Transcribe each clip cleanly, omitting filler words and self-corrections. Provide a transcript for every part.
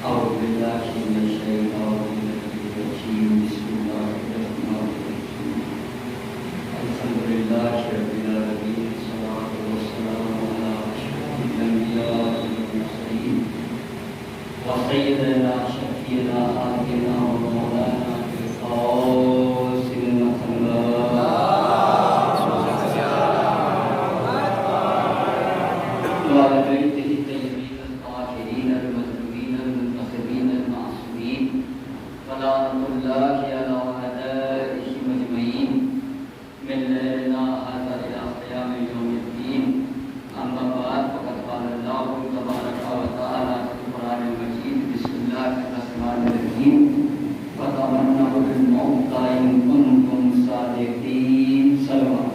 أعوذ بالله من الشيطان الرجيم بسم الله الرحمن الرحيم الحمد لله رب العالمين والصلاة والسلام على أشرف الأنبياء والمرسلين وسيدنا شفيعنا حبيبنا ومولانا القاسم وعلى بيته الطيبين الطاهرين المظلومين المنتخبين المعصومين ولعنة الله على أعدائهم أجمعين من ليلنا هذا إلى قيام يوم الدين. أما بعد فقد قال الله تبارك وتعالى في القرآن المجيد بسم الله الرحمن الرحيم وتمنوا الموت إن كنتم صادقين. سلام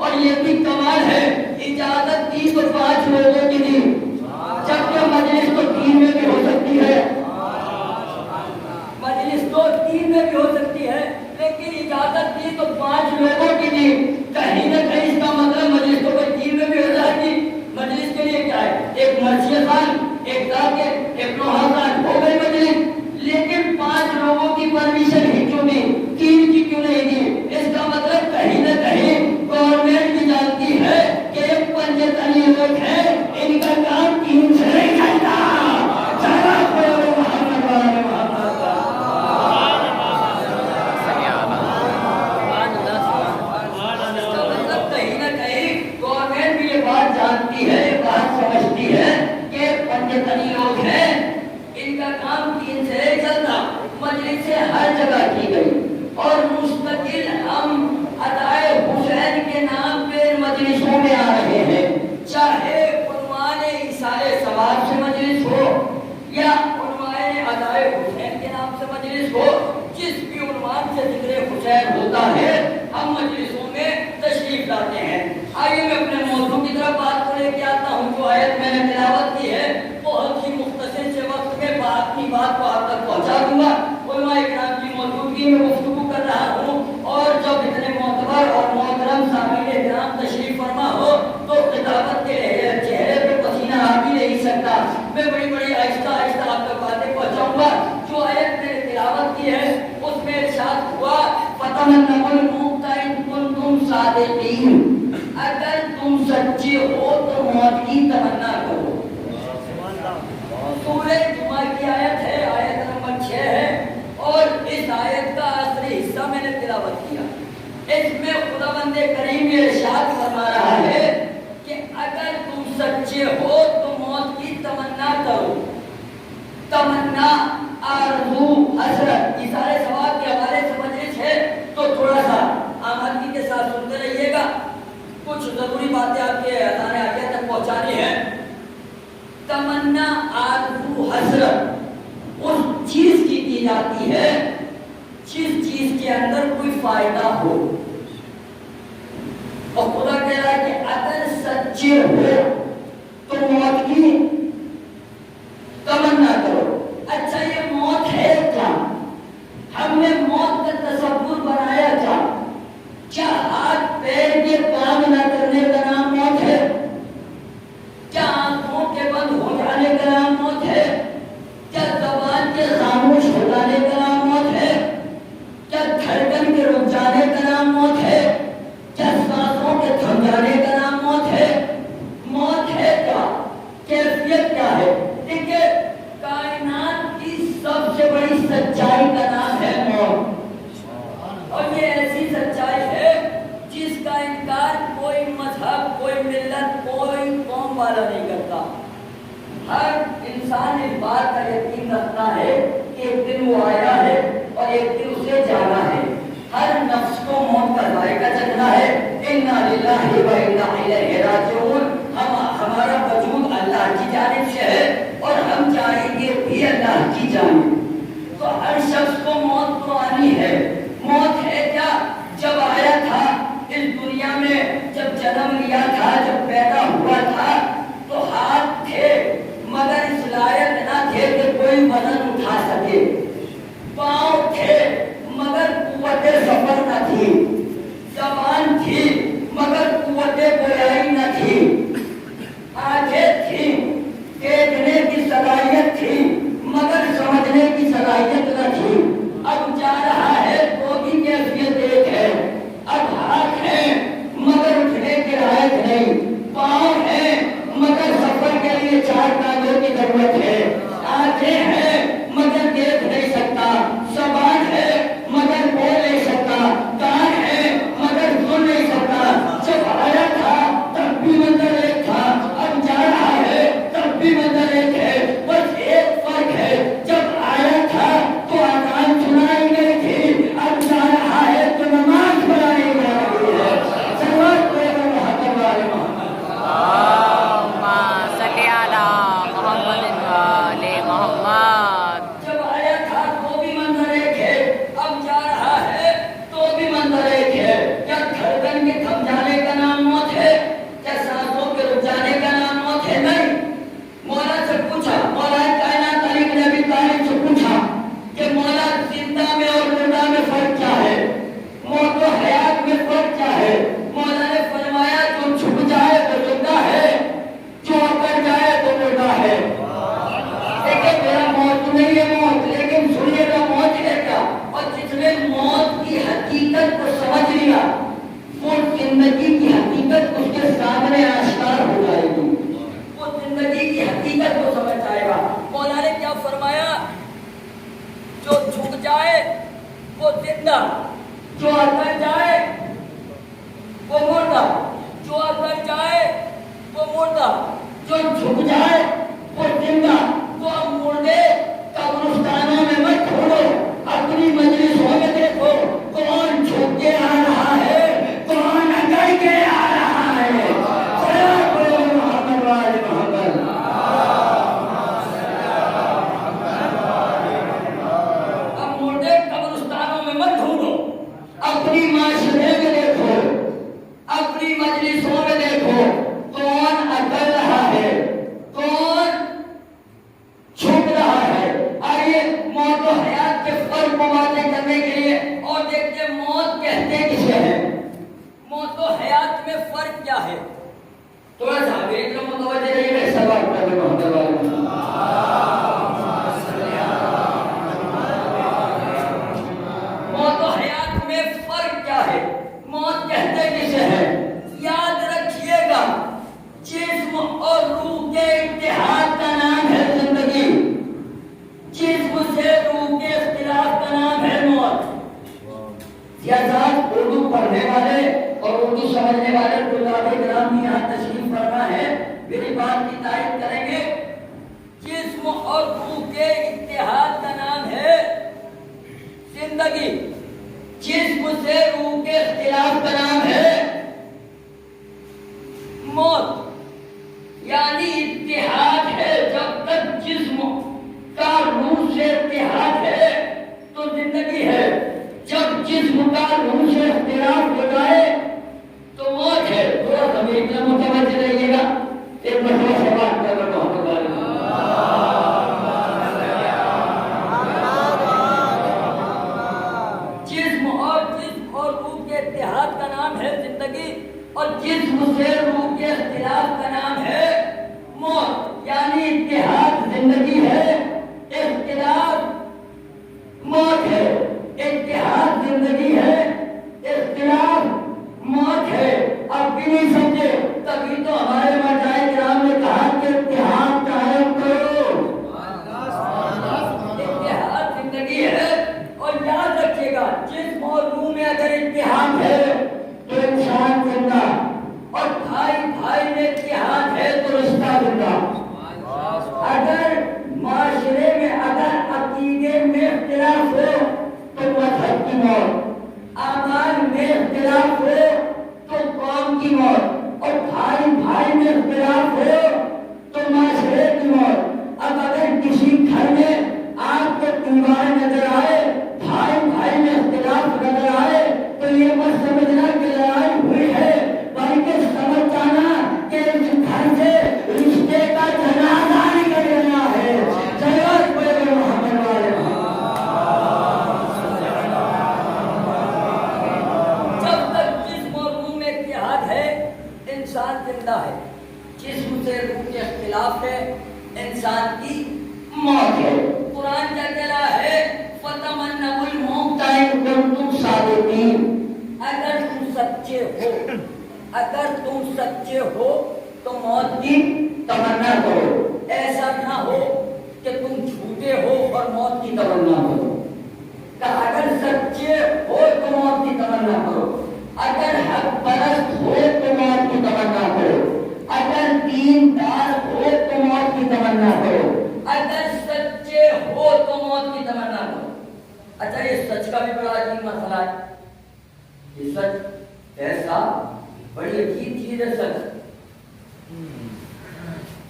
اور یہ بھی کمال ہے، اجازت دی تو 5 لوگوں کی دی، جبکہ مجلس تو 3 میں بھی ہو سکتی ہے، مجلس تو 3 میں بھی ہو سکتی ہے، لیکن اجازت دی تو 5 لوگوں کی دی۔ کہیں نہ کہیں اس کا مطلب مجلس تو کوئی 3 میں بھی ہو جائے گی۔ مجلس کے لیے کیا ہے؟ ایک مرثیہ خان، ایک تاکہ ایک لوہا خان، ہو گئی مجلس۔ لیکن 5 لوگوں کی پرمیشن ہی کیوں دی، 3 کی کیوں نہیں دی؟ اس کا مطلب کہیں نہ کہیں گورنمنٹ بھی جانتی ہے کہ ایک پنجتنی لوگ ہیں، ان کا کام 3 سے نہیں چلتا۔ مجلس سے ہر جگہ کی گئی اور مستقل ہم ادائے حسین کے نام پہ مجلسوں میں آ رہے ہیں، چاہے عنوان ایثار ثواب سے مجلس ہو یا عنوان ادائے حسین کے نام سے مجلس ہو، جس بھی عنوان سے ذکر حسین ہوتا ہے ہم مجلسوں میں تشریف لاتے ہیں۔ آئیے میں اپنے موضوع کی طرف بات کو لے کے آتا ہوں۔ جو آیت میں نے تلاوت کی ہے بہت ہی مختصر سے وقت میں اپنی بات کو آپ تک پہنچا دوں گا۔ علماء اکرام کی موجودگی میں گفتگو کر رہا ہوں، اور جب اتنے معتبر اور محترم سامعین اکرام تشریف فرما ہو تو خطابت کے چہرے پہ پسینہ آ بھی نہیں سکتا۔ میں بڑی آہستہ آہستہ آپ تک باتیں پہنچاؤں گا۔ جو آیت میں نے تلاوت کی ہے اس میں ارشاد ہوا فَتَمَنَّوُا الْمَوْتَ إِن كُنتُمْ صَادِقِينَ، اگر تم سچے ہو تو موت کی تمنا کرو۔ سورہ جمعہ کی آیت ہے، آیت نمبر 6 ہے، اور اس آیت کا آخری حصہ میں نے تلاوت کیا۔ اس میں خداوند کریم یہ ارشاد فرما رہا ہے کہ اگر تم سچے ہو تو موت کی تمنا کرو۔ تمنا، آرزو، حسرت، یہ سارے ثواب کے حوالے سے مجلس ہے تو تھوڑا سا آمادگی کے ساتھ سنتے رہیے گا، کچھ ضروری باتیں آپ کے اذان عالیہ تک پہنچانی ہے۔ تمنا، آرزو، حسرت اس چیز کی جاتی ہے جس چیز کے اندر کوئی فائدہ ہو، اور خدا کہہ رہا ہے کہ اگر سچے ہو تو موت کی تمنا کرو۔ اچھا یہ موت ہے کیا؟ ہم نے موت کا تصور بنایا کیا؟ کیا ہاتھ پیر کے کام نہ کرنے کا نام موت ہے؟ کیا آنکھوں کے بند ہو جانے کا نام موت ہے؟ کیا زبان کے خاموش ہو جانے کا نام موت ہے؟ کیا دھڑکن کے رک جانے کا نام موت ہے؟ کیا سانسوں کے تھم جانے کا نام موت ہے؟ موت ہے کیا؟ کیفیت کیا ہے؟ دیکھیے کائنات کی سب سے بڑی سچائی کا نام ہے موت، اور یہ ایسی سچائی ہے جس کا انکار کوئی مذہب، کوئی ملت، کوئی قوم والا نہیں کرتا۔ ہر انسان اس بات کا یقین رکھتا ہے کہ ایک دن وہ آیا ہے اور ایک دن اسے جانا ہے۔ ہر نفس کو موت کا ذائقہ چکھنا ہے۔ انا للہ و انا الیہ راجعون، ہمارا وجود اللہ کی جانب سے ہے اور ہم جائیں گے بھی اللہ کی جانب۔ تو ہر شخص کو موت تو آنی ہے۔ موت ہے کیا؟ جب آیا تھا اس دنیا میں، جب جنم لیا تھا، جب پیدا ہوا تھا تو ہاتھ تھے مگر اس لائق نہ تھے کہ کوئی وزن اٹھا سکے، پاؤں تھے مگر قوت سفر نہ تھی، زبان تھی مگر قوت گویائی نہ تھی، آنکھیں تھیں، دیکھنے کی صلاحیت تھی مگر سمجھنے کی صلاحیت نہ تھی۔ اب جا رہا ہے تو بھی کیفیت ایک ہے۔ اب ہاتھ ہیں مگر اٹھنے کے لائق نہیں، پاؤں ہیں مگر سفر کے لیے 4 ٹانگوں کی ضرورت ہے، آنکھیں ہیں مگر دیکھ نہیں سکتا، زبان ہے مگر بول نہیں سکتا، وہ زندہ، جو اندر جائے وہ مردہ، جو اندر جائے وہ مردہ، جو جھک جائے وہ زندہ۔ تو اب مردے قبرستانوں میں مت ڈھونڈو، اپنی مجلسوں میں دیکھو کون جھک کے آ رہا ہے، کون اکڑ کے آ رہا ہے۔ محمد وال محمد۔ اب مردے قبرستانوں میں مت ڈھونڈو، اپنی معاشرے میں دیکھو، اپنی مجلسوں میں دیکھو کون اکڑ رہا ہے، کون چھپ رہا ہے۔ آئیے موت و حیات کے فرق کو واضح کرنے کے لیے اور دیکھتے ہیں موت کہتے کسے ہیں، موت و حیات میں فرق کیا ہے۔ تھوڑا سا ایک دم متوجہ رہیے، میں سوال کر رہا ہوں۔ موت و حیات میں فرق کیا ہے، موت کہتے کسے ہیں؟ یاد رکھیے گا، جسم اور روح کے اتحاد کا نام ہے زندگی، جسم سے روح کے اختلاف کا نام ہے موت۔ سیاست اردو پڑھنے والے اور اردو سمجھنے والے طلاب کرام بھی یہاں تشریف فرما ہے، میری بات کی تائید کریں گے۔ جسم اور روح کے اتحاد کا نام ہے زندگی، جسم سے روح کے اختلاف کا نام ہے موت۔ یعنی اتحاد ہے، جب تک جسم کا روح سے اتحاد ہے تو زندگی ہے، جب جسم کا روح سے اختلاف ہو جائے تو موت ہے۔ تھوڑا سا میری طرف متوجہ رہیے گا، ایک مرتبہ سے بات کر رہا ہوں۔ جسم اور روح کے اتحاد کا نام ہے زندگی، اور جسم سے روح کے اختلاف کا نام ہے موت۔ یعنی اتحاد زندگی ہے، اختلاف موت ہے۔ اتحاد زندگی ہے، اختلاف موت ہے۔ اب بھی نہیں سمجھے، تبھی تو ہمارے مشائخ کرام نے کہا کہ اتحاد قائم کرو۔ اتحاد زندگی ہے، اور یاد رکھیے گا جسم اور روح میں اگر اتحاد ہے تو انسان زندہ، اور بھائی بھائی میں اتحاد ہے تو رشتہ زندہ۔ اگر معاشرے میں اگر عقیدے میں اختلاف ہو تو مذہب کی موت، اعمال میں اختلاف ہو تو قوم کی موت، اور بھائی بھائی میں اختلاف ہو تو معاشرے کی موت۔ اب اگر کسی گھر میں آپ کو دیوار نظر آئے، بھائی بھائی میں اختلاف نظر آئے تو یہ مت سمجھنا کہ لڑائی ہوئی ہے، بلکہ سمجھ جانا کہ اس گھر سے رشتے کا جنازہ نکل گیا ہے۔ ضرورت پڑے گا محمد والے۔ جب تک جسم اور روح میں اتحاد ہے انسان زندہ ہے، جسم سے روح کے اختلاف ہے انسان کی موت ہے۔ قرآن کیا کہہ رہا ہے؟ فَتَمَنَّوُا الْمَوْتَ إِن كُنتُمْ صَادِقِينَ۔ اگر تم سچے ہو، اگر تم سچے ہو تو موت کی تمنا کرو، ایسا نہ ہو کہ تم جھوٹے ہو اور موت کی تمنا کرو۔ کہ اگر سچے ہو تو موت کی تمنا کرو، اگر حق پرست ہو تو موت کی تمنا کرو، اگر دیندار ہو تو موت کی تمنا کرو، اگر سچے ہو تو موت کی تمنا کرو۔ اچھا، یہ سچ کا بھی بڑا عجیب مسئلہ ہے۔ یہ سچ ایسا بڑی عجیب چیز ہے، سچ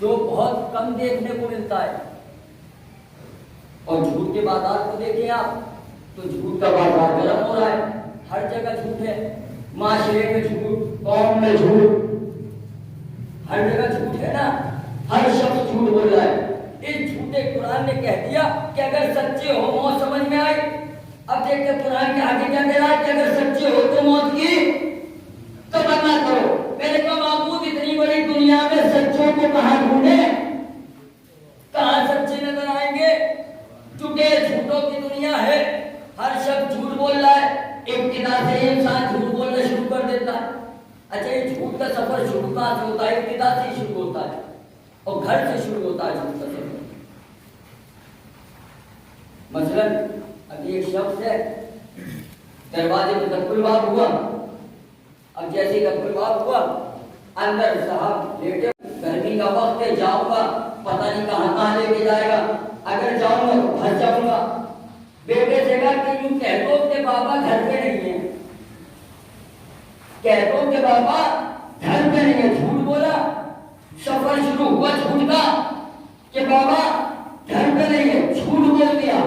جو بہت کم دیکھنے کو ملتا ہے۔ اور جھوٹ کے بازار کو دیکھیں آپ تو جھوٹ کا بازار گرم ہو رہا ہے، ہر جگہ جھوٹ ہے، معاشرے میں جھوٹ، قوم میں جھوٹ، ہر جگہ جھوٹ ہے نا، ہر شخص جھوٹ بول رہا ہے۔ اس جھوٹے قرآن نے کہہ دیا کہ اگر سچے ہو موت سمجھ میں آئی۔ اب دیکھتے قرآن کے آگے کیا کہہ رہا ہے کہ اگر سچے ہو تو موت کی تمنا کرو۔ میں نے کہا معبود اتنی بڑی دنیا میں سچوں کو کہاں ڈھونڈے، کہاں سچے نظر آئیں گے؟ چونکہ جھوٹوں کی دنیا ہے، ہر شخص جھوٹ بول رہا ہے، ابتدا سے ہی انسان جھوٹ بولنا شروع کر دیتا ہے۔ اچھا، یہ جھوٹ کا سفر شروع کہاں سے ہوتا ہے؟ ابتدا سے ہی شروع ہوتا ہے، اور گھر سے شروع ہوتا ہے جھوٹ کا سفر۔ مثلاً ابھی ایک شخص ہے، دروازے میں کتب الباب ہوا. اب جیسے کتب الباب ہوا اندر صاحب لیٹے, گرمی کا وقت ہے, جاؤں گا پتہ نہیں کہاں لے کے جائے گا, اگر جاؤں گا تو پھنس جاؤں گا. بیٹے سے کہا کہ یوں کہہ دو کہ بابا گھر پہ نہیں ہے, کہہ دو کہ بابا گھر پہ نہیں ہے. جھوٹ بولا, سفر شروع ہوا جھوٹ کا کہ بابا گھر پہ نہیں ہے, جھوٹ بول دیا.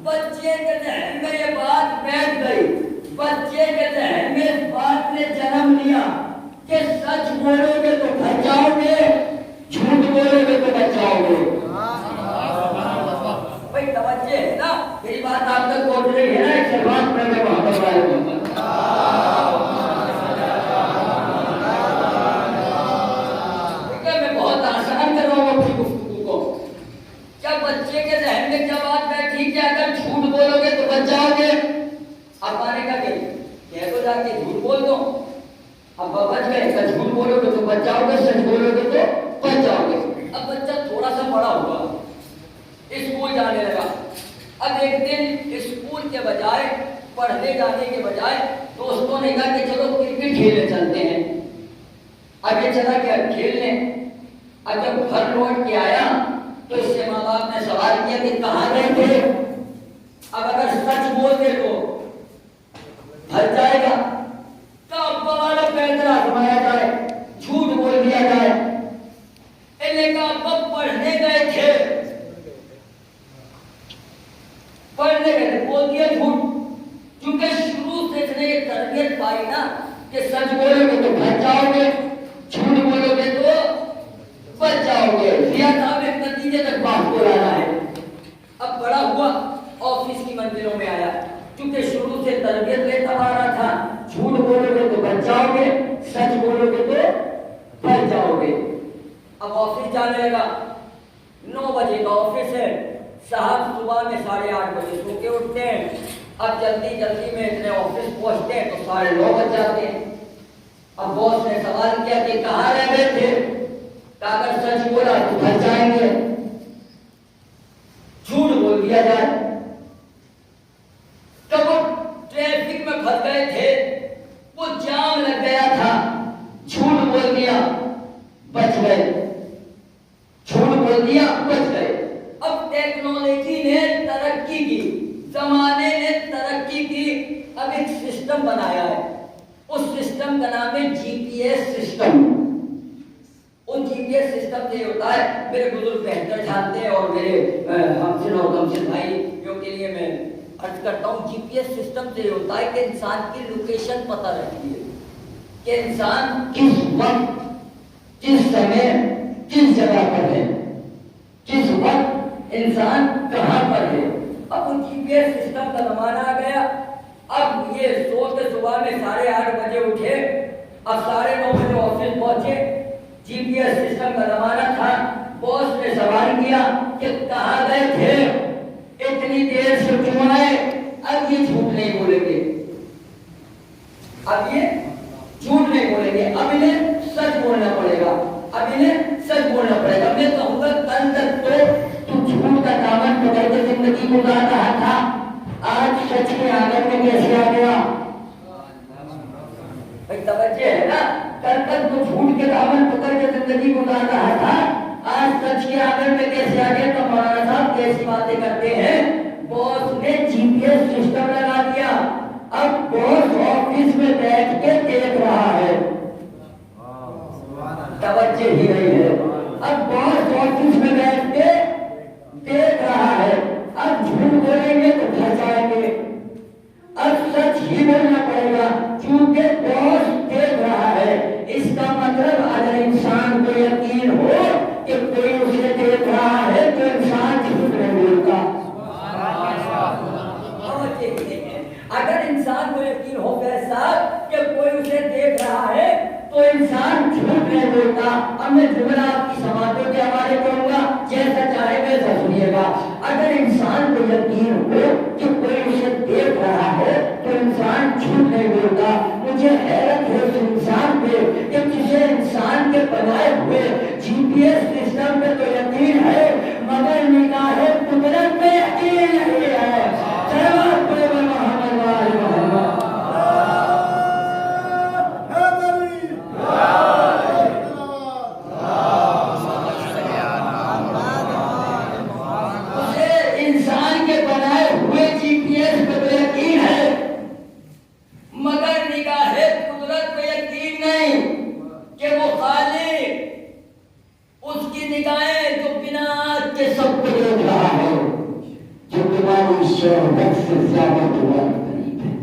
بچے کے ذہن میں یہ بات بیٹھ گئی, بچے کے ذہن میں اس بات نے جنم لیا کہ سچ بولو گے تو بچ جاؤ گے, جھوٹ بولو گے تو بچ جاؤ گے. بھائی توجہ ہے نا, میری بات آپ تک پہنچ رہی ہے نا؟ ایک شروعات میں محمد بہت آسان کر رہا ہوں اپنی گفتگو کو. کیا بچے کے ذہن میں کیا بات بیٹھی کہ اگر جھوٹ بولو گے تو بچ جاؤ گے؟ اب آنے کا کہہ دو جا کے جھوٹ بول دو, اب بچ گئے. جھوٹ بولو گے تو بچ جاؤ گے, سچ بولو گے تو بچ جاؤ گے. اب بچہ تھوڑا سا بڑا ہوا, اسکول جانے لگا. اب ایک دن اسکول کے بجائے, پڑھنے جانے کے بجائے دوستوں نے کہا کہ چلو کرکٹ کھیلنے چلتے ہیں. اب یہ چلا گیا کھیلنے. اب جب گھر لوٹ کے آیا تو اس سے ماں باپ نے سوال کیا کہ کہاں گئے تھے؟ اب اگر سچ بول دے تو بھر جائے گا, تو ابا والا پیدل آزمایا جائے, جھوٹ بول دیا جائے. انہیں کہا ابا پڑھنے گئے تھے, پڑھنے گئے تھے, بول دیا جھوٹ. کیونکہ شروع سے اس نے یہ تربیت پائی نا کہ سچ بولو گے تو بچ جاؤ گے, جھوٹ بولو گے تو بچ جاؤ گے. صاحب ایک نتیجے تک بات کو لانا ہے. اب بڑا ہوا, آفس کی منزلوں میں آیا, کیونکہ شروع سے تربیت لیتا آ رہا تھا, جھوٹ بولو گے تو بچ جاؤ گے, سچ بولو گے تو بچ جاؤ گے. اب آفس جانے لگا, 9 بجے کا آفس ہے. صاحب صبح میں 8:30 بجے سو کے اٹھتے ہیں. اب جلدی میں اتنے آفس پہنچتے ہیں تو 9:30 بج جاتے ہیں. اب باس نے سوال کیا کہ کہاں رہ گئے تھے؟ اگر سچ بولا تو بچ جائیں گے, جھوٹ بول دیا جائے. تب وہ ٹریفک میں پھنس گئے تھے, وہ جام لگ گیا تھا, جھوٹ بول دیا بچ گئے, جھوٹ بول دیا بچ گئے. اب ٹیکنالوجی نے ترقی کی, زمانے نے ترقی کی. اب ایک سسٹم بنایا ہے, اس سسٹم کا نام ہے جی پی ایس سسٹم. ان جی پی ایس سسٹم سے ہوتا ہے, میرے بزرگ بہتر جانتے ہیں اور میرے ہمسن اور غمسن بھائیوں کے لیے میں عرض کرتا ہوں. جی پی ایس سسٹم سے ہوتا ہے کہ انسان کی لوکیشن پتہ رہتی ہے کہ انسان کس وقت, کس سمے, کس جگہ پر ہے, کس وقت انسان کہاں پر ہے. اب ان جی پی ایس سسٹم کا زمانہ آ گیا. اب یہ سو کے صبح میں 8:30 بجے اٹھے, اب 9:30 بجے آفس پہنچے. جی پی ایس سسٹم کا زمانہ تھا. باس نے سوال کیا کہ کہاں گئے تھے, اتنی دیر سے کیوں آئے؟ اب یہ جھوٹ نہیں بولیں گے, اب یہ جھوٹ نہیں بولیں گے, اب انہیں سچ بولنا پڑے گا, اب انہیں سچ بولنا پڑے گا. میں کہوں گا کل تک تو جھوٹ کا دامن پکڑ کے زندگی گزار رہا تھا, آج سچ کے آنگن میں کیسے آ گیا؟ توجہ ہے نا, کل تک تو جھوٹ کے دامن پکڑ کے زندگی گزار رہا تھا, آج سچ کے آنگن میں کیسے آ گیا؟ تو مولانا صاحب کیسی باتیں کرتے ہیں. باس نے جی پی ایس سسٹم لگا دیا. اب باس آفس میں بیٹھ کے دیکھ رہا ہے, توجہ ہی نہیں ہے. اب باس آفس میں بیٹھ کے دیکھ رہا ہے. اب جھوٹ بولیں گے تو پھنس جائیں گے, اب سچ ہی بولنا پڑے گا کیونکہ باس دیکھ رہا ہے. اس کا مطلب اگر انسان کو یقین ہو کہ کوئی اسے دیکھ رہا ہے تو انسان جھوٹ نہیں بولتا. اگر انسان کو یقین ہو ایسا کہ کوئی اسے دیکھ رہا ہے تو انسان جھوٹ نہیں بولتا. اب میں جملہ آپ کی سماعتوں کے حوالے کروں گا, جیسا چاہے ویسا سنیے گا. اگر انسان کو یقین ہو کہ کوئی اسے دیکھ رہا ہے تو انسان جھوٹ نہیں بولتا. مجھے حیرت ہے اس انسان پہ کہ جسے انسان کے بنائے ہوئے جی پی ایس سسٹم پہ تو یقین ہے مگر نگاہ قدرت پہ یقین نہیں ہے. محمد سے زیادہ تمہارے قریب ہے،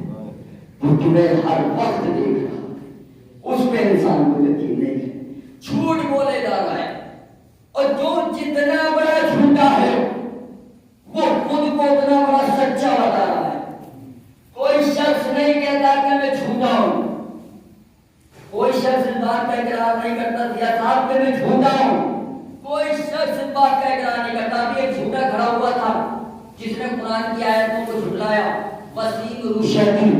وہ تمہیں ہر وقت دیکھ رہا ہے، اس پہ انسان کو یقین نہیں ہے، جھوٹ بولے جا رہا ہے، اور جو جتنا بڑا جھوٹا ہے وہ خود کو اتنا بڑا سچا بتا رہا ہے۔ کوئی شخص نہیں کہتا کہ میں جھوٹا ہوں، کوئی شخص اس بات کا اقرار نہیں کرتا یا صاحب کہ میں جھوٹا ہوں، کوئی شخص اس بات کا اقرار نہیں کرتا۔ ابھی ایک جھوٹا کھڑا ہوا تھا جس نے قرآن کی آیتوں کو جھٹلایا، وسیم رشدی،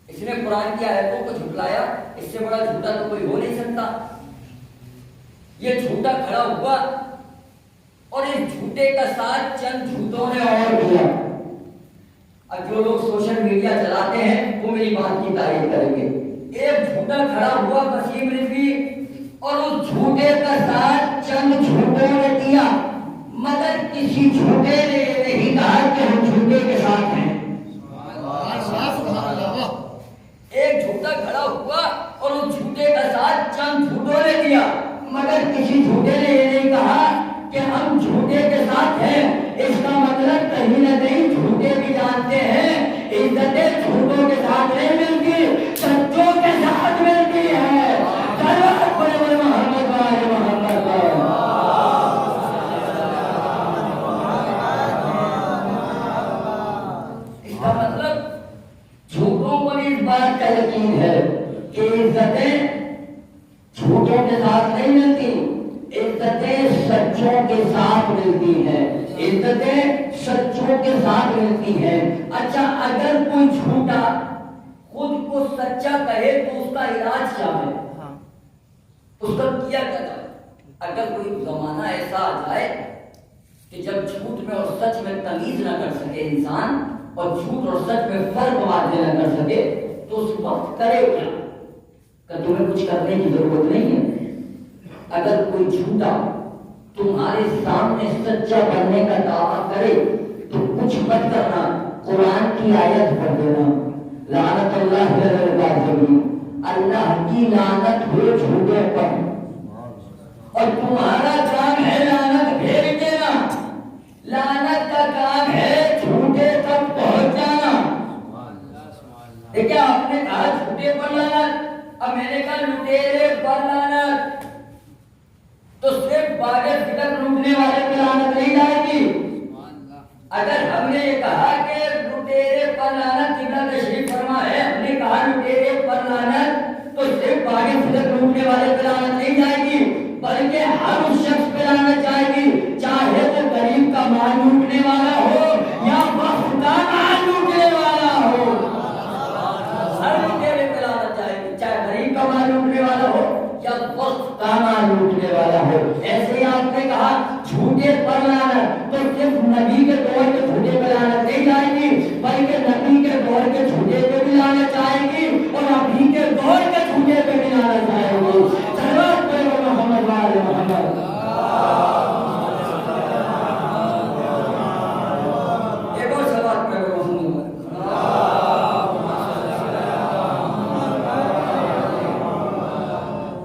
اس نے قرآن کی آیتوں کو جھٹلایا، اس سے بڑا جھوٹا تو کوئی ہو نہیں سکتا۔ یہ جھوٹا کھڑا ہوا اور اس جھوٹے کا ساتھ چند جھوٹوں نے اور دیا۔ اب جو لوگ سوشل میڈیا چلاتے ہیں وہ میری بات کی تعریف کریں گے۔ ایک جھوٹا کھڑا ہوا وسیم رضوی اور اس جھوٹے کا ساتھ چند جھوٹوں نے دیا، مگر کسی جھوٹے نے یہ نہیں کہا کہ ہم جھوٹے کے ساتھ ہیں۔ ایک جھوٹا کھڑا ہوا اور اس جھوٹے کا ساتھ چند جھوٹوں نے دیا، مگر کسی جھوٹے نے یہ نہیں کہا کہ ہم جھوٹے کے ساتھ ہیں۔ اس کا مطلب کہیں نہ کہیں جھوٹے بھی جانتے ہیں عزتیں جھوٹوں کے ساتھ نہیں ملتی، سچوں کے ساتھ ملتی ہے۔ اس کا مطلب جھوٹوں کو بھی اس بات کا یقین ہے کہ عزتیں جھوٹوں کے ساتھ نہیں ملتی، عزتیں سچوں کے ساتھ ملتی ہیں، عزتیں سچوں کے ساتھ ملتی ہیں۔ اچھا، اگر کوئی جھوٹا خود کو سچا کہے تو اس کا علاج کیا ہے؟ اس کا کیا جائے؟ اگر کوئی زمانہ ایسا آ جائے کہ جب جھوٹ میں اور سچ میں تمیز نہ کر سکے انسان، اور جھوٹ اور سچ میں فرق واضح نہ کر سکے، تو اس وقت کرے کیا؟ کہ تمہیں کچھ کرنے کی ضرورت نہیں ہے۔ اگر کوئی جھوٹا تمہارے سامنے سچا بننے کا دعویٰ کرے تو کچھ مت کرنا، قرآن کی آیت پڑھ دینا، لعنت اللہ علی الکاذبین، اللہ کی لعنت ہو جھوٹے پر، اور تمہارا کام ہے لعنت بھیج دینا، لعنت کا کام ہے جھوٹے تک پہنچ جانا۔ دیکھیں، آپ نے کہا جھوٹے پر لعنت، اب میں نے کہا لٹیرے پر لعنت، تو صرف باغ فکر لوٹنے والے پر لعنت نہیں جائے گی۔ اگر ہم نے یہ کہا کہ لٹیرے پر لعنت، قبلہ تشریف فرما ہے، ہم نے کہا لٹیرے پر لعنت، تو صرف باغ فکر لوٹنے والے پر لعنت نہیں جائے گی، بلکہ ہر اس شخص پہ لعنت جائے گی، چاہے وہ غریب کا مال لوٹنے والا ہو یا وقت کا مال لوٹنے والا ہو، ہر لٹیرے پہ لعنت جائے گی، چاہے غریب کا مال لوٹنے والا ہو یا وقت کا مال لوٹنے والا ہو۔ ایسے ہی آپ نے کہا جھوٹے پر لعنت، تو صرف نبی کے دور کے جھوٹے پہ لعنت نہیں جائے گی، بلکہ نبی کے دور کے جھوٹے پہ بھی لعنت جائے گی، اور ابھی کے دور کے جھوٹے پہ بھی لعنت جائے گی۔ صلوات پڑھو محمد وعلی محمد۔ ایک اور صلوات پڑھو محمد۔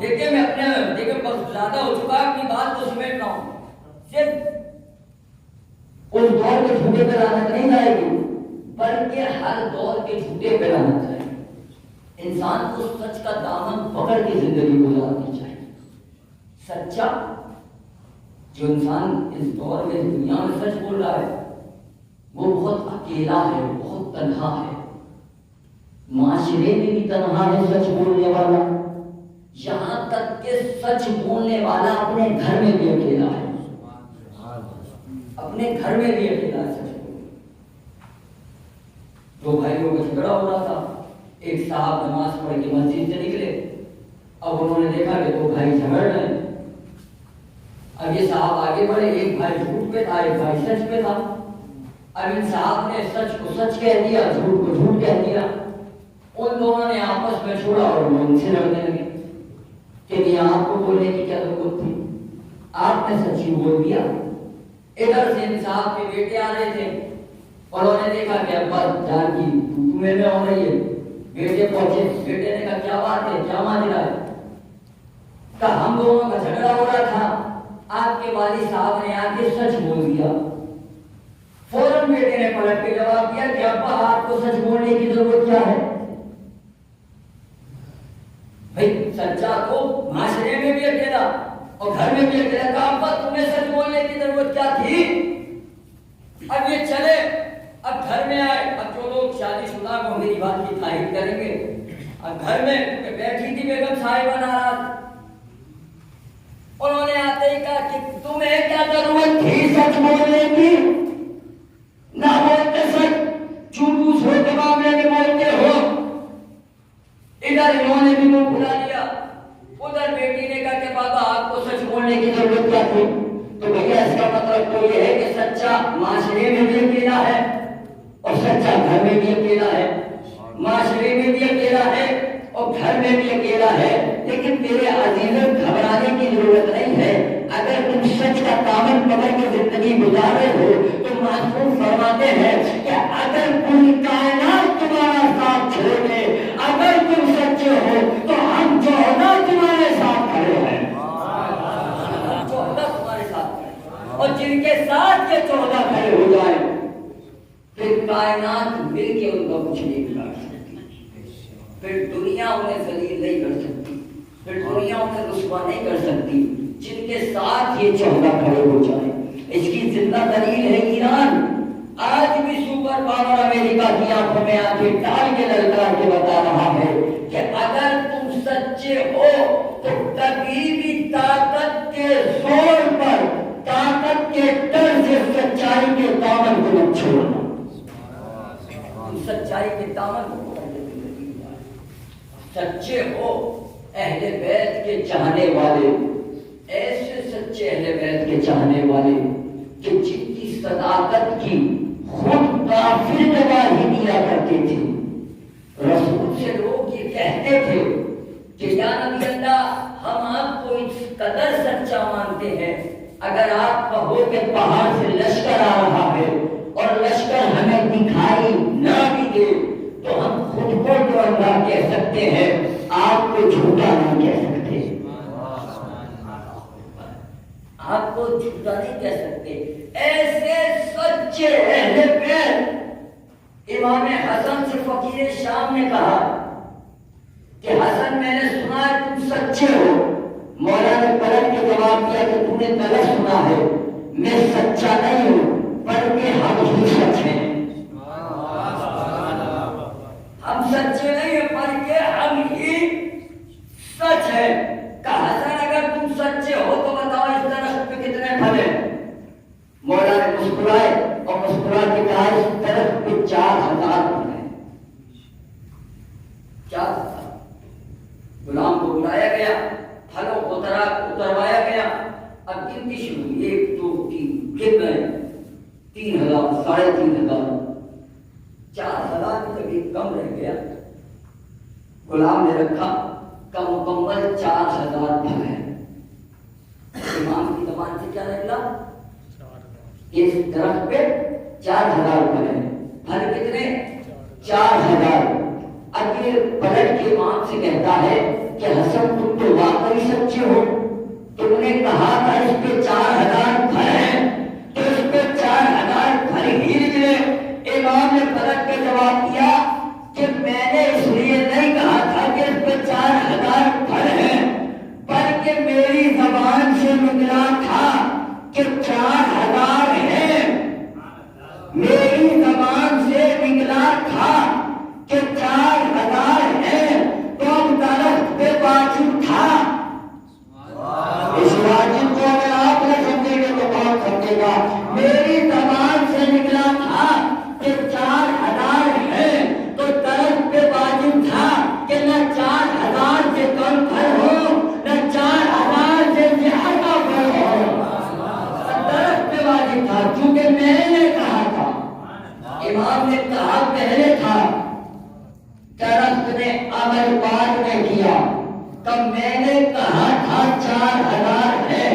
دیکھیں، میں اپنے وقت زیادہ ہو چکا ہے، اپنی بات کو سمیٹ رہا ہوں۔ صرف اس دور کے جھوٹے پہ لعنت نہیں جائے گی، بلکہ ہر دور کے جھوٹے پہ لعنت جائے گی۔ انسان کو سچ کا دامن پکڑ کے زندگی گزارنی چاہیے۔ سچا جو انسان اس دور میں دنیا میں سچ بول رہا ہے وہ بہت اکیلا ہے، بہت تنہا ہے، معاشرے میں بھی تنہا ہے سچ بولنے والا، یہاں تک کہ سچ بولنے والا اپنے گھر میں بھی اکیلا ہے، اپنے گھر میں بھی اکیلا ہے سچ بولنے۔ دو بھائیوں کا جھگڑا ہو رہا تھا، ایک صاحب نماز پڑھ کے مسجد سے نکلے، اب انہوں نے دیکھا کہ دو بھائی جھگڑ رہے ہیں، اب یہ صاحب آگے بڑھے، ایک بھائی جھوٹ پہ تھا، ایک بھائی سچ پہ تھا، اب ان صاحب نے سچ کو سچ کہہ دیا، جھوٹ کو جھوٹ کہہ دیا، ان دونوں نے آپس میں چھوڑا اور وہ ان سے لڑنے لگے کہ نہیں آپ کو بولنے کی کیا ضرورت تھی، آپ نے سچ ہی بول دیا۔ ادھر سے انصاف کے بیٹے آ رہے تھے، انہوں نے دیکھا کہ ابا جان کی تمہیں میں ہو رہی ہے، بیٹے پہنچے، بیٹے نے کہا کیا بات ہے، کیا ماجرا ہے؟ کہا ہم دونوں کا جھگڑا ہو رہا تھا، آپ کے والد صاحب نے آ کے سچ بول دیا، فوراً بیٹے نے پلٹ کے جواب دیا کہ ابا آپ کو سچ بولنے کی ضرورت کیا ہے؟ بھائی سچا تو معاشرے میں بھی اکیلا اور گھر میں بھی اکیلا تھا، ابا تمہیں سچ بولنے کی ضرورت کیا تھی؟ اب یہ چلے، اب گھر میں آئے، اب جو لوگ شادی شدہ کو میری بات کی تائید کریں گے، اب گھر میں بیٹھی تھی بیگم صاحبہ ناراض، انہوں نے آتے ہی کہا کہ تمہیں کیا ضرورت تھی سچ بولنے کی؟ نہ بولتے سچ، جھوٹ ہو کے معاملے میں بولتے ہو۔ ادھر انہوں نے بھی منہ کھلا لیا، ادھر بیٹی نے کہا کہ بابا آپ کو سچ بولنے کی ضرورت کیا تھی؟ تو بھیا اس کا مطلب تو یہ ہے کہ سچا معاشرے میں بھی اکیلا ہے اور سچا گھر میں بھی اکیلا ہے، معاشرے میں بھی اکیلا ہے اور گھر میں بھی اکیلا ہے۔ لیکن میرے عزیزوں گھبرانے کی ضرورت نہیں ہے، اگر تم سچ کا دامن پکڑ کے زندگی گزار رہے ہو تو معصوم فرماتے ہیں کہ اگر پوری کائنات تمہارا ساتھ چھوڑ دے، اگر تم سچے ہو تو ہم 14 تمہارے ساتھ کھڑے ہیں، 14 تمہارے ساتھ کھڑے ہیں، اور جن کے ساتھ یہ 14 کھڑے ہو جائیں پھر کائنات مل کے ان کو کچھ نہیں بگاڑ سکتی، پھر دنیا انہیں ذلیل نہیں کر سکتی، پھر دنیا انہیں رسوا نہیں کر سکتی، جن کے ساتھ یہ 14 کھڑے ہو جائیں۔ اس کی زندہ دلیل ہے ایران، آج بھی سپر پاور امریکہ کی آنکھوں میں آنکھیں ڈال کے للکار کے بتا رہا ہے کہ اگر تم سچے ہو تو کبھی بھی طاقت کے زور پر، طاقت کے ڈر سے سچائی کے دامن کو مت چھوڑنا، سچائی کے دامن کو پکڑ کے زندگی گزارو۔ سچے ہو، اہل بیت کے چاہنے والے، ایسے سچے اہل بیت کے چاہنے والے کہ جن کی صداقت کی خود کافر گواہی دیا کرتے تھے۔ رسول سے لوگ یہ کہتے تھے کہ یا نبی اللہ ہم آپ کو اس قدر سچا مانتے ہیں، اگر آپ کہو کہ پہاڑ سے لشکر آ رہا ہے اور لشکر ہمیں دکھائی نہ بھی دے تو ہم خود کو تو اللہ کہہ سکتے ہیں، آپ کو جھوٹا نہیں کہہ سکتے، آپ کو جھوٹا نہیں کہہ سکتے۔ ایسے سچے اہل بیت، امام حسن سے فقیر شام نے کہا کہ حسن میں نے سنا ہے تم سچے ہو، مولا نے پلٹ کے جواب دیا کہ تم نے غلط سنا ہے، میں سچا نہیں ہوں بلکہ ہم ہی سچ ہیں، ہم سچے نہیں ہیں بلکہ ہم ہی سچ ہے۔ کہا حسن اگر تم سچے ہو تو بتاؤ اس درخت پہ کتنے پھل ہیں؟ مولا نے مسکرائے اور مسکرا کے کہا اس درخت پہ 4000 پھل ہیں۔ 4000 غلام کو بلایا گیا، پھلوں کو اتروایا گیا، اب گنتی شروع ہوئی، 1 2 3 گر گئے، 3000 3500 4000 میں کبھی کم رہ گیا۔ غلام نے رکھا کا مکمل 4000 پھل ہے۔ امام کی زبان سے کیا نکلا؟ اس درخت پہ 4000 پھل ہیں۔ پھل کتنے؟ 4000۔ اب یہ پلٹ کے امام سے کہتا ہے کہ حسن تم تو واقعی سچے ہو، تم نے کہا تھا اس پہ 4000 پھل ہیں تو اس پہ 4000 پھل ہی نکلے۔ امام نے پلٹ کے جواب دیا کہ میں نے اس لیے نہیں کہا تھا کہ اس پہ 4000 پھل ہیں، بلکہ میری زبان سے نکلا تھا کہ 4000 ہیں، میری زبان سے نکلا تھا کہ 4000 ہیں، تو اب درخت پہ واجب تھا۔ اس واجب کو اگر آپ نہ سمجھیں گے تو کون سمجھے گا؟ میری زبان سے نکلا تھا کہ 4000 ہیں تو درخت پہ واجب تھا کہ نہ 4000 سے کم پھل ہو نہ 4000 سے زیادہ پھل ہو، درخت پہ واجب تھا کیونکہ میں نے کہا تھا۔ امام نے کہا پہلے تھا، درخت نے عمل بعد میں کیا، تب میں نے کہا تھا 4000 ہے،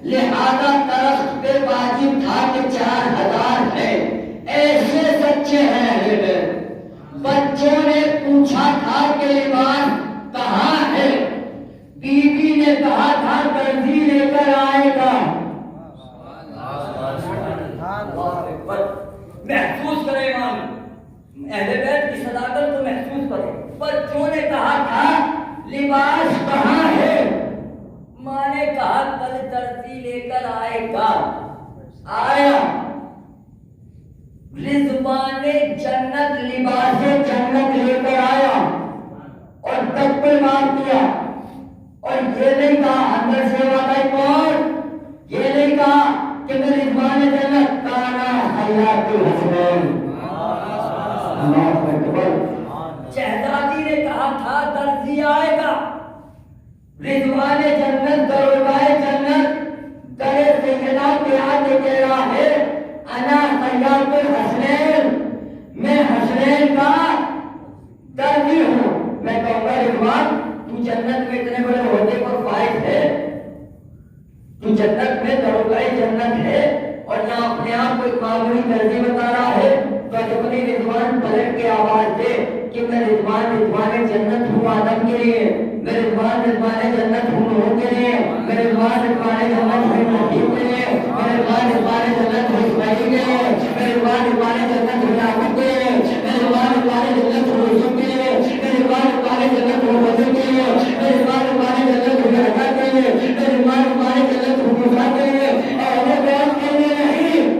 لہذا درخت پہ واجب تھا کہ 4000 ہے۔ ایسے سچے ہیں۔ بچوں نے پوچھا تھا کہ لباس کہاں ہے، بیوی نے کہا تھا درزی لے کر آئے گا۔ لباس کہاں ہے؟ ماں نے کہا کل درزی لے کر آئے گا. آیا رضوان جنت لباس جنت لے کر آیا اور تکبیر مار دیا. اور یہ نہیں کہا اندر سے والا کون، یہ نہیں کہا کہ میں رضوان جنت کانا حیات الحسنین. شہزادی نے کہا تھا درزی آئے گا، رضوان جنت دروگائے جنت درے سیدنا پیار دے کہہ رہا ہے انا حیات الحسنین، میں حسنین کا درزی ہوں. میں کہوں گا رضوان تو جنت میں اتنے بڑے عہدے پر فائز ہے، تو جنت میں دروگائے جنت ہے اور یہاں اپنے آپ کو ایک معمولی درزی بتا رہا ہے. تو جب رضوان پلٹ کے آواز دے کہ میں رضوان جنت ہوں آدم کے لیے، میں رضوان جنت ہوں نوح کے لیے، میں رضوان جنت ہوں نبی کے لیے، میں رضوان جنت ہوں اسماعیل کے لیے، میں رضوان جنت ہوں یعقوب کے لیے، میں رضوان جنت ہوں یوسف کے لیے، میں رضوان جنت ہوں وزیر کے لیے، میں رضوان جنت ہوں یحییٰ کے لیے، میں رضوان جنت ہوں موسیٰ کے لیے. اور وہ بیان کے لیے نہیں،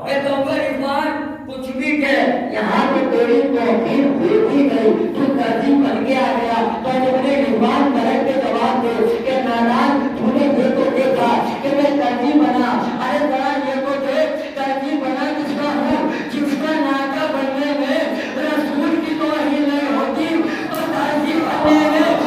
میں کہوں گا رضوان کچھ بھی کہ یہاں پہ تیری توقیر ہوتی گئی، تو درزی بن کے آ گیا. تو جب نے رضوان پلٹ کے جواب دے کہ نادان تو نے یہ تو دیکھا کہ میں درزی بنا. ارے ذرا یہ تو دیکھ درزی بنا کس کا ہوں، جس کا ناکہ بننے میں رسول کی توہین نہیں ہوتی تو درزی بننے میں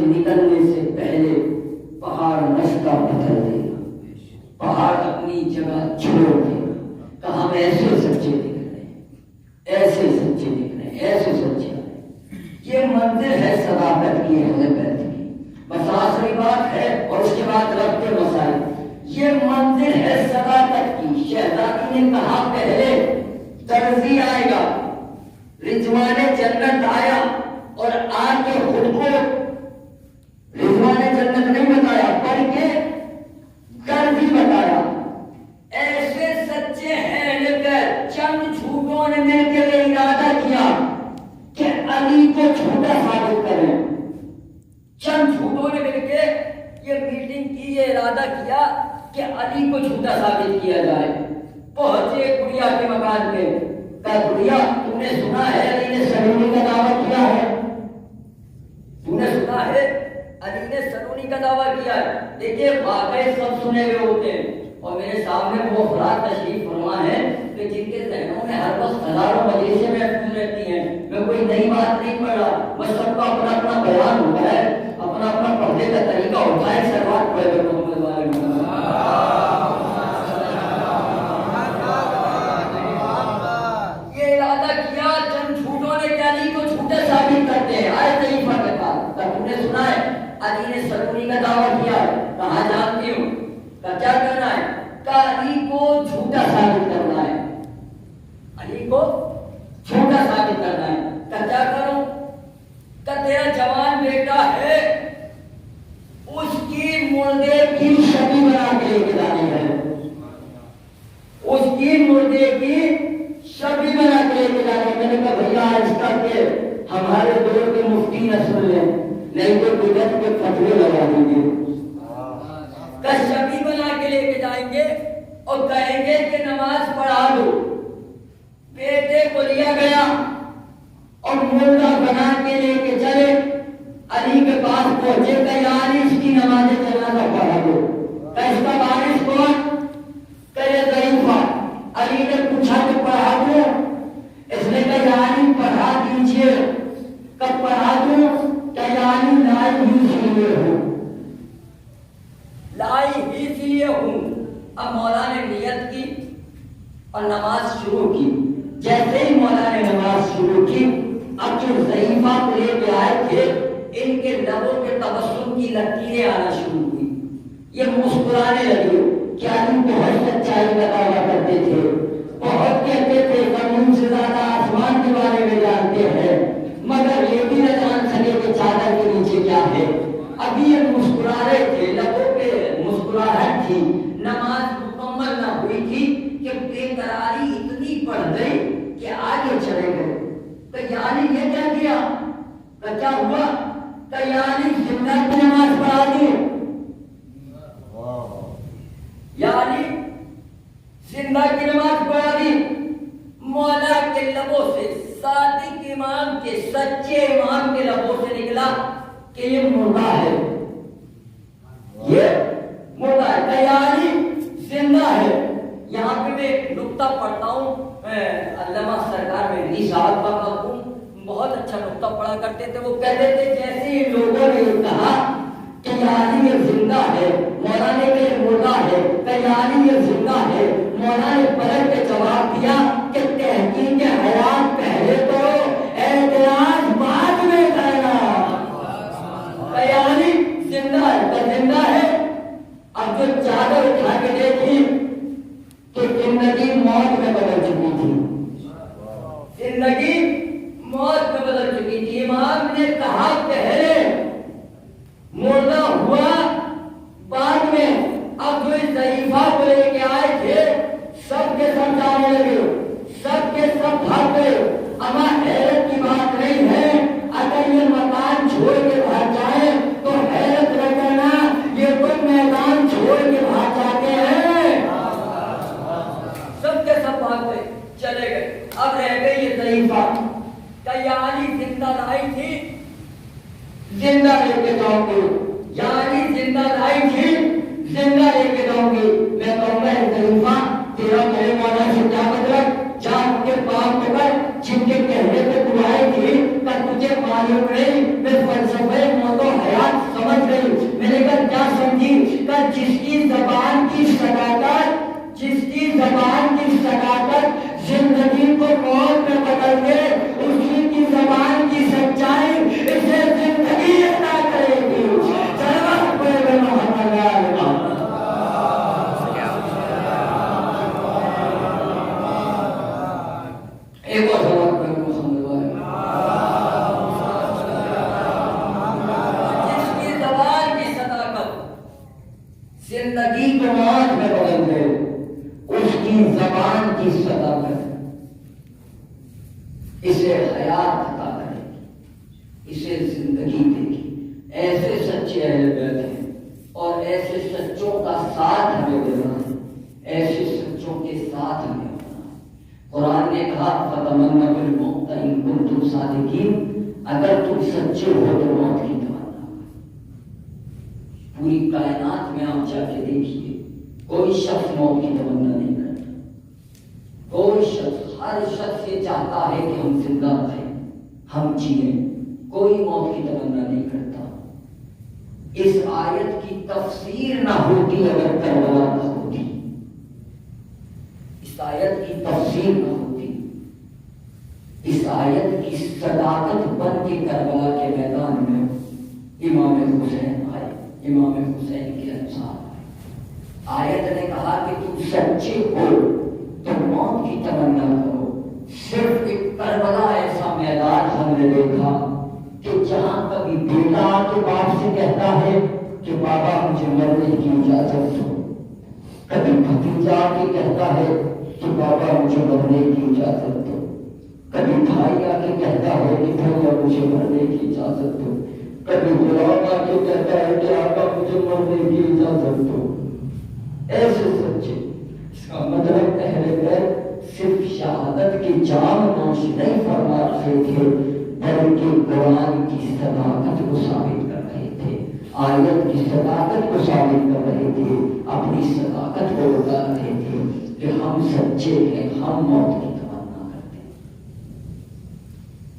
نکلنے سے پہلے پہاڑ رستہ بدل دے گا، پہاڑ اپنی جگہ چھوڑ دے گا. کہاں میں ایسے سچے دکھ رہے ہیں، ایسے سچے دکھ رہے ہیں، ایسے سچے ہیں. یہ منزل ہے صداقت کی، اہل بیت کی. بس آخری بات ہے اور اس کے بعد رب کے مسائل. یہ منزل ہے صداقت کی. شہزادی نے کہا پہلے درزی آئے گا، رضوان جنت آیا اور آ کے خود کو رضوان جنت نہیں بتایا بلکہ درزی بتایا. ایسے سچے ہیں لیکن چند جھوٹوں نے مل کے یہ ارادہ کیا کہ علی کو جھوٹا ثابت کریں. چند جھوٹوں نے مل کے یہ میٹنگ کی، یہ ارادہ کیا کہ علی کو جھوٹا ثابت کیا جائے. پہنچے گڑیا کے مکان پہ، کہا گڑیا تم نے سنا ہے علی نے سلونی کا دعویٰ کیا ہے، تم نے سنا ہے علی نے سلونی کا دعویٰ کیا ہے. دیکھیے واقعی سب سنے ہوئے ہوتے ہیں اور میرے سامنے وہ افراد تشریف فرما ہے کہ جن کے ذہنوں میں ہر وقت ہزاروں مجلسیں محفوظ رہتی ہیں. میں کوئی نئی بات نہیں پڑھ رہا، بس سب کا اپنا اپنا بیان ہوتا ہے، اپنا اپنا پڑھنے کا طریقہ ہوتا ہے. سروات پڑھے ہوئے محمد والے یہ ارادہ کیا چند جھوٹوں نے کہ علی کو جھوٹا ثابت کرتے ہیں. آئے صحیح فرق کا تم نے سنا ہے علی نے سلونی کا دعویٰ کیا ہے. کہاں جانتی ہوں، کیا کرنا ہے؟ علی کو جھوٹا ثابت کرنا ہے، علی کو جھوٹا ثابت کرنا ہے. کیا کروں؟ تیرا جوان بیٹا ہے، اس کی مردے کی شبی بنا کے لے کے جانی ہے، اس کی مردے کی شبی بنا کے لے کے جانی. میں نے کہا بھیا آہستہ کے ہمارے دور کے مفتی نہ سن لیں، نہیں تو بدعت کے فتوے لگا دیں گے. شبی بنا کے لے کے جائیں گے اور کہیں گے کہ نماز پڑھا دو. بیٹے کو لیا گیا اور مردہ بنا کے لے کے چلے. علی کے پاس پہنچے کہ یا علی اس کی نماز جنازہ پڑھا دو. اس کا وارث کون؟ کہ ضعیفہ. علی نے پوچھا کہ پڑھا دو؟ اس نے کہا یا علی پڑھا دیجیے لیے ہوں، لائی ہی اس لیے ہوں۔ اب مولا نے نیت کی اور نماز شروع کی۔ جیسے ہی مولا نے نماز شروع کی، اب جو ضعیفہ کو لے کے آئے تھے ان کے لبوں پہ تبسم کی لکیریں آنا شروع ہوئی، یہ مسکرانے لگے کہ علی بہت سچائی کا دعویٰ کرتے تھے، بہت کہتے تھے زمین سے زیادہ آسمان کے بارے میں جانتے ہیں، مگر یہ بھی نہ جان سکے کہ چادر کے نیچے کیا ہے۔ ابھی یہ مسکرا رہے تھے، لبوں پہ مسکراہٹ تھی، نماز مکمل نہ ہوئی تھی کہ بے قراری اتنی بڑھ گئی کہ آگے چلے گئے۔ کہ یعنی یہ کیا کیا، کہ کیا ہوا، کہ یعنی زندہ کی نماز پڑھا دی، یعنی زندہ کی نماز پڑھا دی۔ مولا کے لبوں سے، صادق امام کے، سچے امام کے لبوں سے نکلا کہ یہ مردہ ہے، یہ مردہ ہے، کہ یعنی زندہ ہے۔ یہاں پہ میں ایک نقطہ پڑھتا ہوں، علامہ سرکار مہدی صاحب کا مرحوم بہت اچھا نقطہ پڑھا کرتے تھے۔ وہ کہتے تھے جیسے ہی لوگوں نے کہا کہ یعنی یہ زندہ ہے، مولا نے کہ یہ مردہ ہے، کہ یعنی یہ زندہ ہے، مولا نے پلٹ کے جواب دیا کہ تحقیق حیات پہلے تو اعتراض بعد میں کرنا۔ کہ یعنی زندہ ہے، کہ زندہ ہے۔ اب جو چادر اٹھا کے دیکھی تو زندگی موت میں بدل چکی تھی، زندگی موت میں بدل چکی تھی۔ امام نے کہا پہلے، مردہ ہوا بعد میں۔ اب جو اس ضعیفہ کو لے کے آئے تھے سب کے سب جانے لگے، سب کے سب بھاگ گئے۔ اما حیرت کی بات نہیں ہے، اگر یہ مکان چھوڑ کے بھاگ جائے تو حیرت نہ کرنا، یہ کوئی میدان چھوڑ کے بھاگ جاتے ہیں۔ سب کے سب بھاگ گئے، چلے گئے۔ اب رہ گئی یہ ضعیفہ، کہ یعنی زندہ لائی تھی، زندہ لے کے جاؤں گی، یعنی زندہ لائی تھی، زندہ لے کے جاؤں گی۔ میں کہوں گا ضعیفہ تیرا میرے مولا سے کیا مطلب، جا ان کے پاؤں پکڑ جن کے کہنے پہ تو آئی تھی، پر تجھے معلوم نہیں میں فلسفے موت و حیات سمجھ گئی۔ میں نے کہا کیا سمجھی، کہ جس کی زبان کی صداقت، جس کی زبان کی صداقت زندگی کو موت میں بدل دے، اسی کی زبان کی سچائی اسے زندگی عطا کرے گی۔ سلام پہ محمد ایک اور سوال پہ محمد، جس کی زبان کی صداقت زندگی کو موت میں بدل دے، اس کی زبان کی صداقت اسے حیات عطا کرے گی، اسے زندگی دے گی۔ ایسے سچے اہل بیت ہیں اور ایسے سچوں کا ساتھ ہمیں دینا ہے، ایسے سچوں کے ساتھ ہمیں ہونا ہے۔ قرآن نے کہا فَتَمَنَّوُا الْمَوْتَ إِن كُنتُمْ صَادِقِينَ، اگر تم سچے ہو تو موت کی تمنا کرو۔ پوری کائنات میں آپ جا کے دیکھیے، کوئی شخص موت کی تمنا نہیں کرتا، کوئی شخص، ہر شخص یہ چاہتا ہے کہ ہم زندہ رہیں، ہم جئیں، کوئی موت کی تمنا نہیں کرتا۔ اس آیت کی تفسیر نہ ہوتی اگر کربلا نہ ہوتی، اس آیت کی تفسیر نہ ہوتی، اس آیت کی صداقت بن کے کربلا کے میدان میں امام حسین آئے، امام حسین کے انصار آئے۔ آیت نے کہا کہ تم سچے ہو تو موت کی تمنا کرو۔ صرف ایک کربلا ایسا میدان ہم نے دیکھا کہ جہاں کبھی بیٹا کے باپ سے کہتا ہے کہ بابا مجھے مرنے کی اجازت دو، کبھی بھتیجا کے کہتا ہے کہ بابا مجھے مرنے کی اجازت دو، کبھی بھائی آ کے کہتا ہے کہ بھیا مجھے مرنے کی اجازت دو، کبھی غلام آ کے کہتا ہے کہ آقا مجھے مرنے کی اجازت دو۔ ایسے سچے، اس کا مطلب اہل بیت صرف شہادت کی جام نوش نہیں فرما رہے تھے، بلکہ قرآن کی صداقت کو ثابت کر رہے تھے، آیت کی صداقت کو ثابت کر رہے تھے، اپنی صداقت کو بتا رہے تھے کہ ہم سچے ہیں، ہم موت کی تمنا کرتے ہیں۔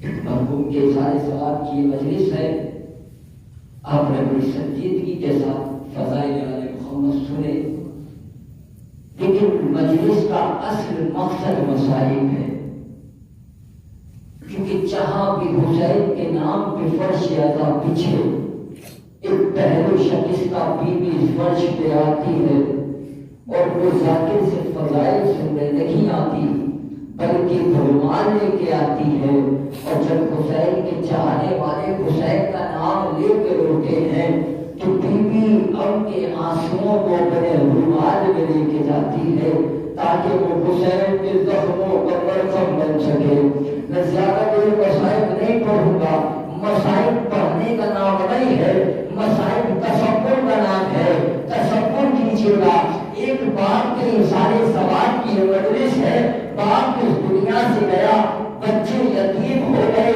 ایک مرحوم کے اظہار ثواب کی مجلس ہے، آپ نے بڑی سنجیدگی کے ساتھ فضائل آل محمد سنے، لیکن مجلس کا اصل مقصد مصائب ہے، کیونکہ جہاں بھی حسین کے نام پہ فرش اعلیٰ بچھے ایک پہلو شخص کا بیوی فرش پہ آتی ہے اور وہ ذاکر سے فضائل سننے نہیں آتی بلکہ رومان لے کے آتی ہے، اور جب حسین کے چاہنے والے حسین کا نام لے کے روتے ہیں تو بیوی ان کے آنسوؤں کو اپنے رومال میں لے کے جاتی ہے تاکہ وہ حسین کے زخموں کا مرہم بن سکے۔ میں زیادہ دیر مصائب نہیں پڑھوں گا، مصائب پڑھنے کا نام نہیں ہے، مصائب تصور کا نام ہے۔ تصور کیجیے گا، ایک باپ کے سارے ثواب کی مجلس ہے، باپ اس دنیا سے گیا، بچے یتیم ہو گئے،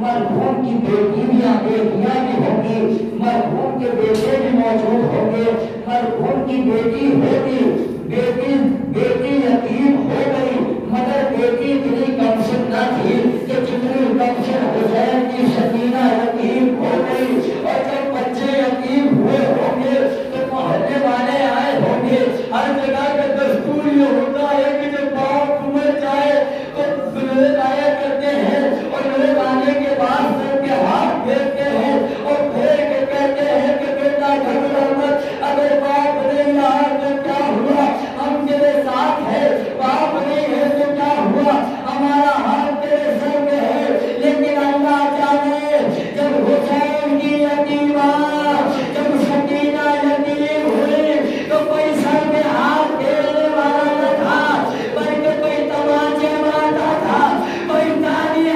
مرحوم کی بیٹیاں بھی ہوں گی، مرحوم کے بیٹے بھی موجود ہوں گے، مرحوم کی بیٹی ہوگی، بیٹی یتیم ہو گئی، مگر بیٹی اتنی کمسن نہ تھی کہ جتنی کمسن حسین کی سکینہ یتیم ہو گئی، اور جب بچے یتیم ہوئے ہوں گے تو محلے والے آئے ہوں گے۔ ہر جگہ کا دستور یہ ہوتا ہے کہ جب باپ مر جائے تو لوگ آیا کرتے ہیں، اور لوگ آنے کے بعد سب کے ہاتھ پھیرتے ہیں اور پھیر کے کہتے ہیں کہ بیٹا گھبرا مت، اگر باپ نہیں رہا تو کیا ہوا، ہم تیرے ساتھ ہیں، باپ نہیں ہے تو کیا ہوا، ہمارا ہاتھ تیرے سر میں ہے۔ لیکن اللہ جانے جب حسین کی یتیمہ، جب سکینہ یتیم ہوئی تو کوئی سر میں ہاتھ پھیرنے والا نہ تھا، بلکہ کوئی تماچے مارتا تھا، کوئی تالی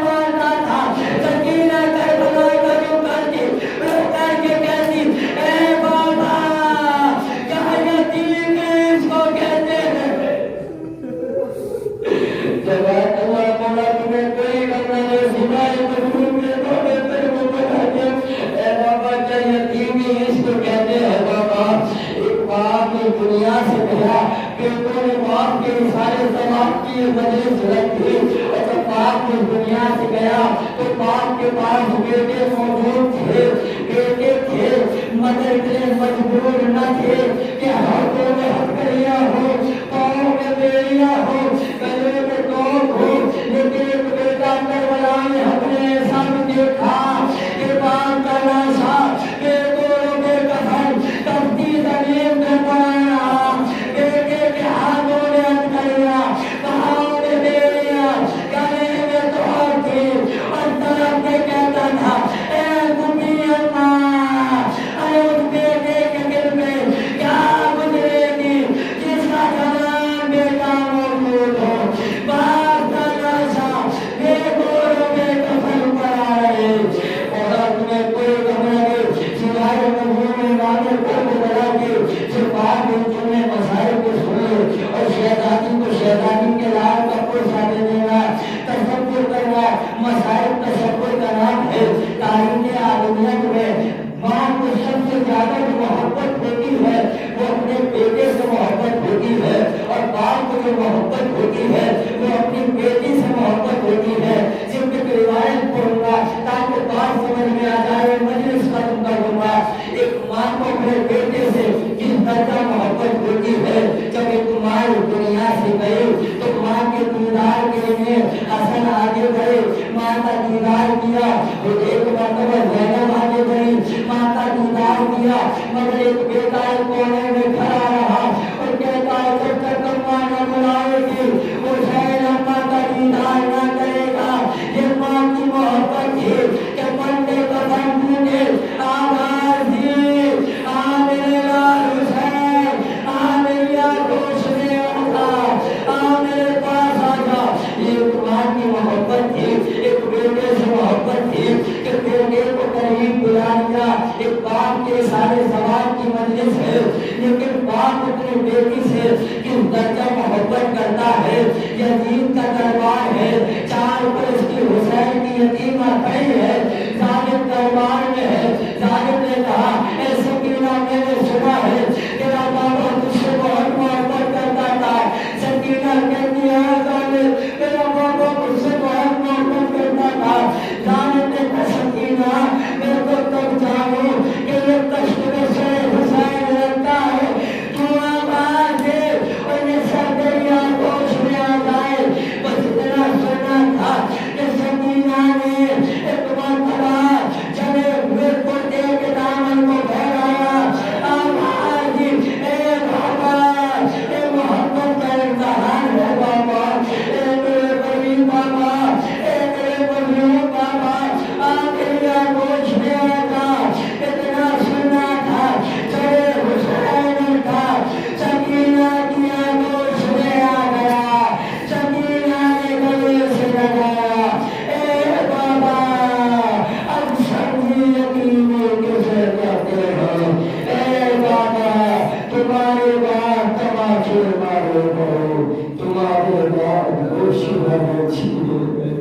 مارتا تھا۔ سکینہ کربلا کا جو کرتی رو کر کے کہتی، اے بابا کیا یتیم اس کو کہتے ہیں؟ جب اللہ مولا تمہیں کوئی کرنا دے سنائے مجبور میں تو بہتر وہ بتا دے، اے بابا کیا یتیمی اس کو کہتے ہیں؟ بابا ایک باپ اس دنیا سے گیا، بیٹوں نے باپ کے سارے ثواب کی مجلس رکھی، اور جب باپ اس دنیا سے گیا تو باپ کے پاس بیٹے موجود تھے، مگر اتنے مجبور نہ تھے کہ ہاتھوں میں ہتھکڑیاں ہو، پاؤں میں بیڑیاں ہو، گلے میں توپ ہو، لیکن ایک بیٹا کربلا میں ہم نے ایسا بھی دیکھا کہ باپ کا لاشا بے گوڑوں بے کفن تپتی زمین میں پڑا رہا، بیٹے کے ہاتھوں میں ہتھکڑیاں، پاؤں میں بیڑیاں، گلے میں توپ تھی، اور طرف میں کہتا تھا، اے بوڑھی اماں، ارے اس بیٹے کے دل میں کیا گزرے گی جس کا جوان بیٹا موجود ہو، باپ کا لاشا بے گوڑوں بے کفن پڑا رہے، اور تمہیں کوئی خبر نہیں سوائے مجبور نامے کو بلا کے صرف آپ نے مسائل کو سنے، اور شہزادی کو شہزادی کے لال کا پوچھا دے دینا، تصور کرنا، مسائل تصور کا نام ہے۔ تاریخ عالمیت میں ماں کو سب سے زیادہ جو محبت ہوتی ہے وہ اپنے بیٹے سے محبت ہوتی ہے، اور باپ کو جو محبت ہوتی ہے وہ اپنی بیٹی سے محبت ہوتی ہے۔ صرف ایک روایت پڑھوں گا تاکہ بات سمجھ میں آ جائے، مجلس ختم کر دوں گا۔ ایک ماں کو اپنے بیٹے سے کس درجہ محبت ہوتی ہے، جب ایک ماں دنیا سے گئی تو ماں کے دیدار کے لیے حسن آگے بڑھے، ماں کا دیدار کیا، ایک مرتبہ زینب آگے بڑھی، ماں کا دیدار کیا، مگر ایک بیٹا ایک کونے میں کھڑا رہا اور کہتا ہے جب تک اماں نہ بلائے گی حسین اماں کا دیدار نہ کرے گا۔ یہ ماں کی محبت تھی کہ بندے کفن ٹوٹے، آواز دی، آ میرے لال حسین، آ میری روشنی اٹھا، آ میرے پاس آ جا۔ یہ ایک ماں کی محبت تھی، ایک بیٹے سے محبت تھی کہ بیٹے کو قریب بلا لیا۔ ایک باپ کے سارے ثواب کی مجلس ہے، لیکن باپ اپنی بیٹی سے کس درجہ محبت کرتا ہے۔ یزید کا دربار ہے، چار برس کی حسین کی یتیمہ کھڑی ہے، ظالم دربار میں ہے، ظالم نے کہا اے سکینہ میں نے سنا ہے تیرا بابا تجھ سے بہت محبت کرتا تھا۔ سکینہ کہتی ہے ظالم میرا بابا مجھ سے بہت محبت کرتا تھا۔ ظالم نے کہا سکینہ اے بابا تمہارے بعد تماچے مارے گئے، تمہارے بعد گوشت بنے چھینے گئے۔